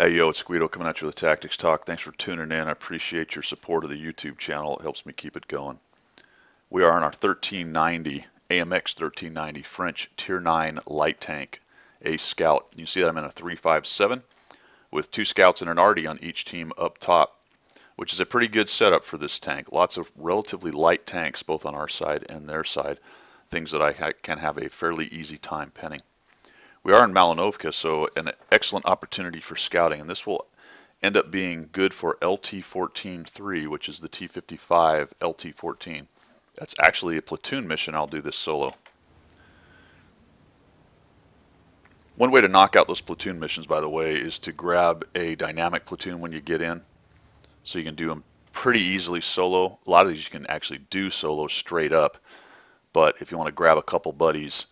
Hey, yo, it's Guido coming at you with a Tactics Talk. Thanks for tuning in. I appreciate your support of the YouTube channel. It helps me keep it going. We are on our 1390, AMX 1390 French Tier 9 light tank, a Scout. You see that I'm in a 357 with 2 Scouts and an Arty on each team up top, which is a pretty good setup for this tank. Lots of relatively light tanks, both on our side and their side, things that I can have a fairly easy time penning. We are in Malinovka, so an excellent opportunity for scouting, and this will end up being good for LT-14-3, which is the T-55 LT-14. That's actually a platoon mission. I'll do this solo. One way to knock out those platoon missions, by the way, is to grab a dynamic platoon when you get in, so you can do them pretty easily solo. A lot of these you can actually do solo straight up, but if you want to grab a couple buddies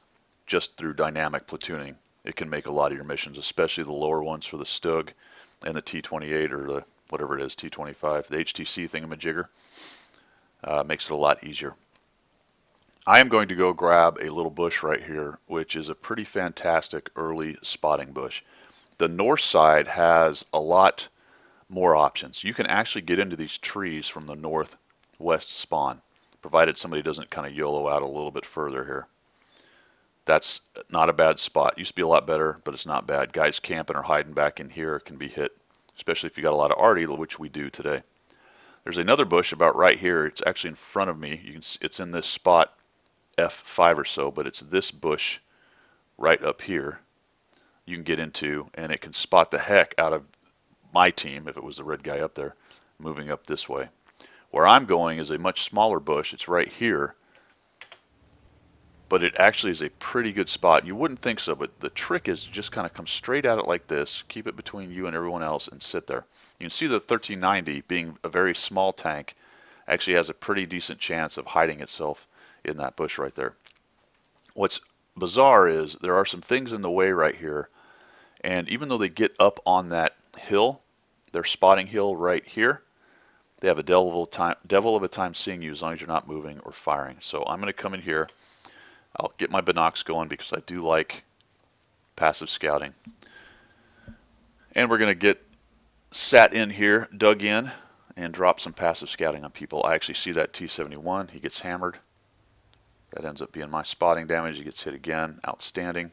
just through dynamic platooning, it can make a lot of your missions, especially the lower ones for the Stug and the T-28 or the whatever it is, T-25, the HTC thingamajigger. Makes it a lot easier. I am going to go grab a little bush right here, which is a pretty fantastic early spotting bush. The north side has a lot more options. You can actually get into these trees from the northwest spawn, provided somebody doesn't kind of YOLO out a little bit further here. That's not a bad spot. Used to be a lot better, but it's not bad. Guys camping or hiding back in here can be hit, especially if you got a lot of arty, which we do today. There's another bush about right here. It's actually in front of me. You can see it's in this spot F5 or so, but it's this bush right up here you can get into, and it can spot the heck out of my team if it was the red guy up there moving up this way. Where I'm going is a much smaller bush. It's right here, but it actually is a pretty good spot. You wouldn't think so, but the trick is just kind of come straight at it like this, keep it between you and everyone else, and sit there. You can see the 1390, being a very small tank, actually has a pretty decent chance of hiding itself in that bush right there. What's bizarre is there are some things in the way right here, and even though they get up on that hill, their spotting hill right here, they have a devil of a time seeing you as long as you're not moving or firing. So I'm going to come in here. I'll get my binocs going because I do like passive scouting. And we're going to get sat in here, dug in, and drop some passive scouting on people. I actually see that T-71. He gets hammered. That ends up being my spotting damage. He gets hit again. Outstanding.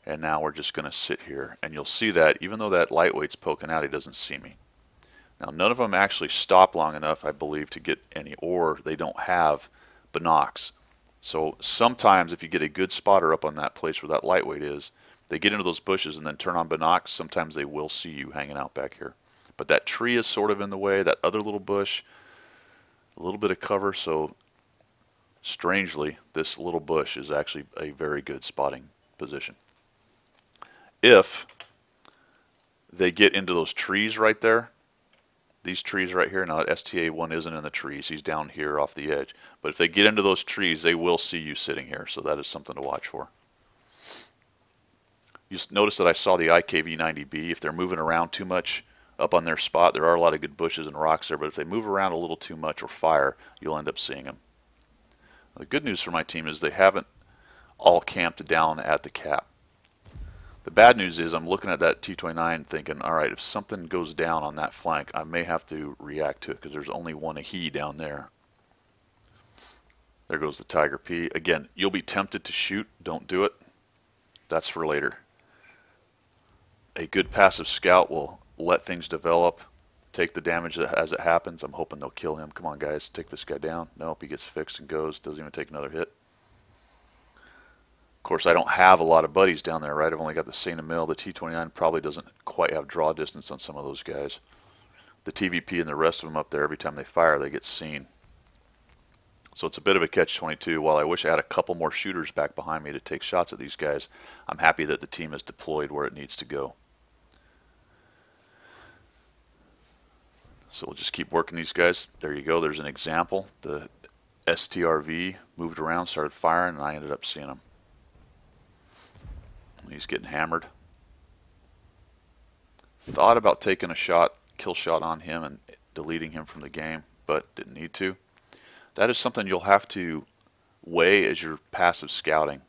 And now we're just going to sit here. And you'll see that even though that lightweight's poking out, he doesn't see me. Now, none of them actually stop long enough, I believe, to get any, or they don't have binocs. So sometimes if you get a good spotter up on that place where that lightweight is, they get into those bushes and then turn on binocs. Sometimes they will see you hanging out back here. But that tree is sort of in the way, that other little bush, a little bit of cover, so strangely, this little bush is actually a very good spotting position. If they get into those trees right there, these trees right here, now that STA-1 isn't in the trees, he's down here off the edge. But if they get into those trees, they will see you sitting here, so that is something to watch for. You notice that I saw the IKV-90B. If they're moving around too much up on their spot, there are a lot of good bushes and rocks there, but if they move around a little too much or fire, you'll end up seeing them. The good news for my team is they haven't all camped down at the cap. The bad news is I'm looking at that T-29 thinking, all right, if something goes down on that flank, I may have to react to it because there's only one he down there. There goes the Tiger P. Again, you'll be tempted to shoot. Don't do it. That's for later. A good passive scout will let things develop, take the damage as it happens. I'm hoping they'll kill him. Come on, guys, take this guy down. Nope, he gets fixed and goes. Doesn't even take another hit. Of course, I don't have a lot of buddies down there, right? I've only got the Saint Emil. The T-29 probably doesn't quite have draw distance on some of those guys. The TVP and the rest of them up there, every time they fire, they get seen. So it's a bit of a catch-22. While I wish I had a couple more shooters back behind me to take shots at these guys, I'm happy that the team is deployed where it needs to go. So we'll just keep working these guys. There you go. There's an example. The STRV moved around, started firing, and I ended up seeing him. He's getting hammered. Thought about taking a shot, kill shot on him and deleting him from the game, but didn't need to. That is something you'll have to weigh as you're passive scouting.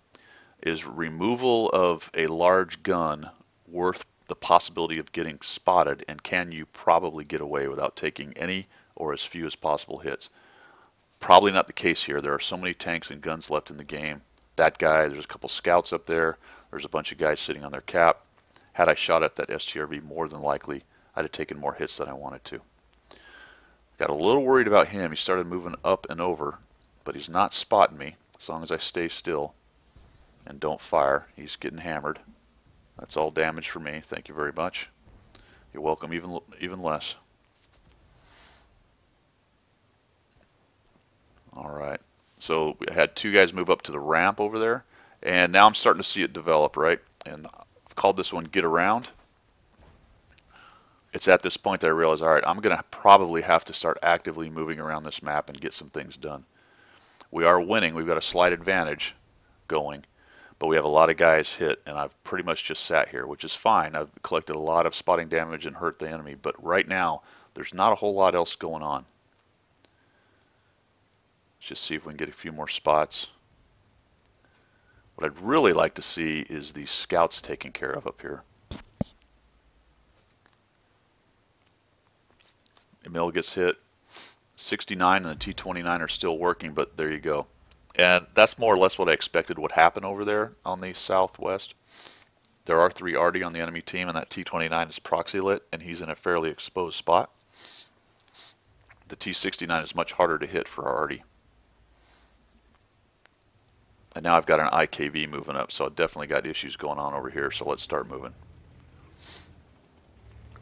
Is removal of a large gun worth the possibility of getting spotted, and can you probably get away without taking any or as few as possible hits. Probably not the case here. There are so many tanks and guns left in the game. That guy, there's a couple scouts up there. There's a bunch of guys sitting on their cap. Had I shot at that STRV, more than likely I'd have taken more hits than I wanted to. Got a little worried about him. He started moving up and over, but he's not spotting me as long as I stay still and don't fire. He's getting hammered. That's all damage for me. Thank you very much. You're welcome, even less. All right. So we had two guys move up to the ramp over there, and now I'm starting to see it develop, right? And I've called this one Get Around. It's at this point that I realize, all right, I'm going to probably have to start actively moving around this map and get some things done. We are winning. We've got a slight advantage going, but we have a lot of guys hit, and I've pretty much just sat here, which is fine. I've collected a lot of spotting damage and hurt the enemy, but right now there's not a whole lot else going on. Let's just see if we can get a few more spots. What I'd really like to see is these scouts taken care of up here. Emil gets hit. 69 and the T-29 are still working, but there you go. And that's more or less what I expected would happen over there on the southwest. There are 3 Arty on the enemy team, and that T-29 is proxy lit, and he's in a fairly exposed spot. The T-69 is much harder to hit for our Arty. And now I've got an IKV moving up, so I've definitely got issues going on over here, so let's start moving.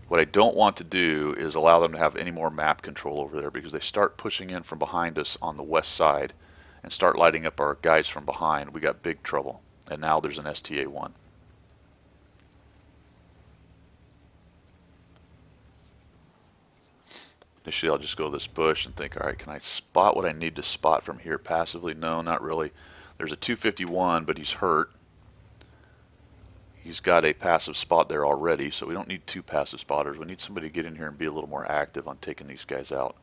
What I don't want to do is allow them to have any more map control over there, because they start pushing in from behind us on the west side and start lighting up our guys from behind. We got big trouble. And now there's an STA-1. Initially I'll just go to this bush and think, alright, can I spot what I need to spot from here passively? No, not really. There's a 251, but he's hurt. He's got a passive spot there already, so we don't need 2 passive spotters. We need somebody to get in here and be a little more active on taking these guys out.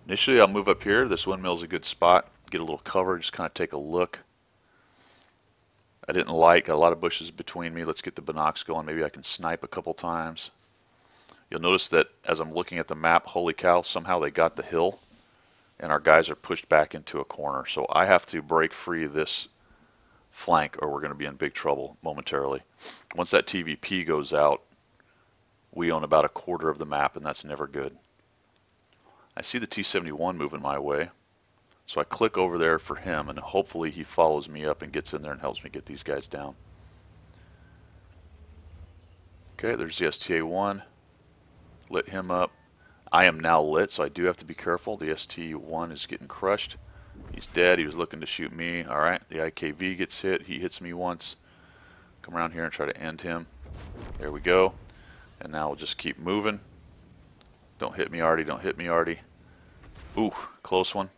Initially, I'll move up here. This windmill's a good spot. Get a little cover, just kind of take a look. I didn't like a lot of bushes between me. Let's get the binocs going. Maybe I can snipe a couple times. You'll notice that as I'm looking at the map, holy cow, somehow they got the hill, and our guys are pushed back into a corner. So I have to break free this flank, or we're going to be in big trouble momentarily. Once that TVP goes out, we own about a quarter of the map, and that's never good. I see the T-71 moving my way, so I click over there for him, and hopefully he follows me up and gets in there and helps me get these guys down. Okay, there's the STA-1. Lit him up. I am now lit, so I do have to be careful. The ST-1 is getting crushed. He's dead. He was looking to shoot me. Alright, the IKV gets hit. He hits me once. Come around here and try to end him. There we go. And now we'll just keep moving. Don't hit me, Arty. Don't hit me, Arty. Ooh, close one.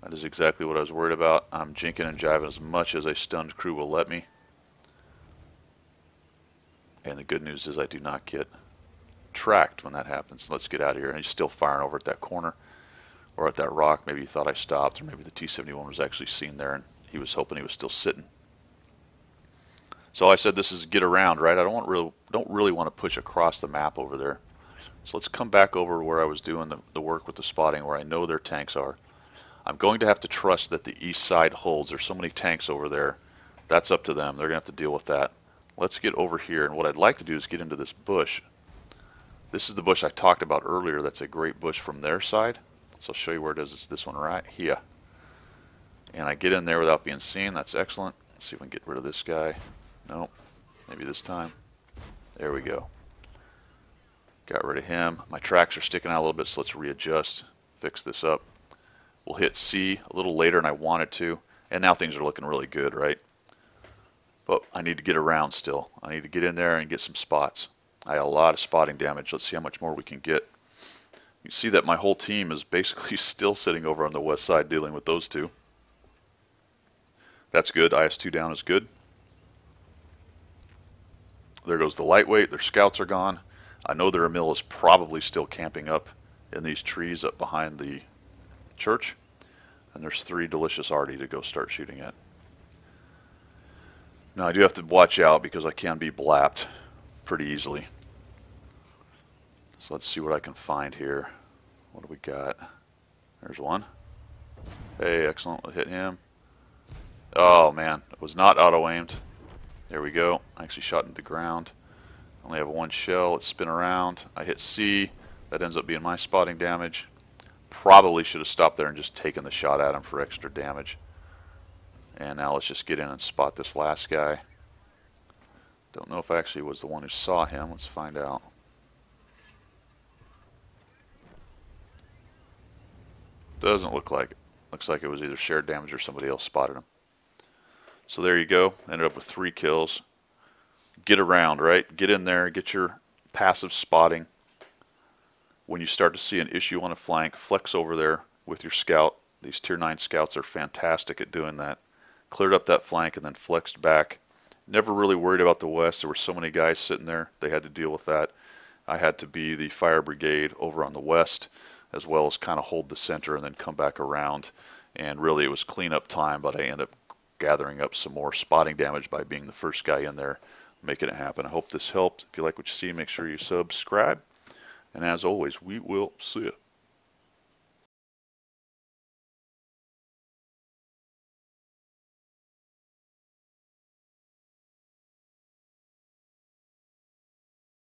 That is exactly what I was worried about. I'm jinking and jiving as much as a stunned crew will let me. And the good news is I do not get tracked when that happens. Let's get out of here. And he's still firing over at that corner or at that rock. Maybe he thought I stopped, or maybe the T-71 was actually seen there and he was hoping he was still sitting. So I said this is get around, right? I don't really want to push across the map over there. So let's come back over where I was doing the work with the spotting, where I know their tanks are. I'm going to have to trust that the east side holds. There's so many tanks over there. That's up to them. They're going to have to deal with that. Let's get over here, and what I'd like to do is get into this bush. This is the bush I talked about earlier. That's a great bush from their side. So I'll show you where it is. It's this one right here. And I get in there without being seen. That's excellent. Let's see if we can get rid of this guy. Nope. Maybe this time. There we go. Got rid of him. My tracks are sticking out a little bit, so let's readjust, fix this up. We'll hit C a little later than I wanted to, and now things are looking really good, right? But I need to get around still. I need to get in there and get some spots. I had a lot of spotting damage. Let's see how much more we can get. You see that my whole team is basically still sitting over on the west side dealing with those two. That's good. IS-2 down is good. There goes the lightweight. Their scouts are gone. I know their Emil is probably still camping up in these trees up behind the church. And there's 3 delicious Arty to go start shooting at. Now I do have to watch out because I can be blapped pretty easily. So let's see what I can find here. What do we got? There's one. Hey, excellent. We'll hit him. Oh man, it was not auto-aimed. There we go. I actually shot into the ground. Only have one shell. Let's spin around. I hit C. That ends up being my spotting damage. Probably should have stopped there and just taken the shot at him for extra damage. And now let's just get in and spot this last guy. Don't know if I actually was the one who saw him. Let's find out. Doesn't look like it. Looks like it was either shared damage or somebody else spotted him. So there you go. Ended up with 3 kills. Get around, right? Get in there. Get your passive spotting. When you start to see an issue on a flank, flex over there with your scout. These tier 9 scouts are fantastic at doing that. Cleared up that flank and then flexed back. Never really worried about the west. There were so many guys sitting there. They had to deal with that. I had to be the fire brigade over on the west, as well as kind of hold the center and then come back around. And really it was cleanup time, but I ended up gathering up some more spotting damage by being the first guy in there, making it happen. I hope this helped. If you like what you see, make sure you subscribe. And as always, we will see you.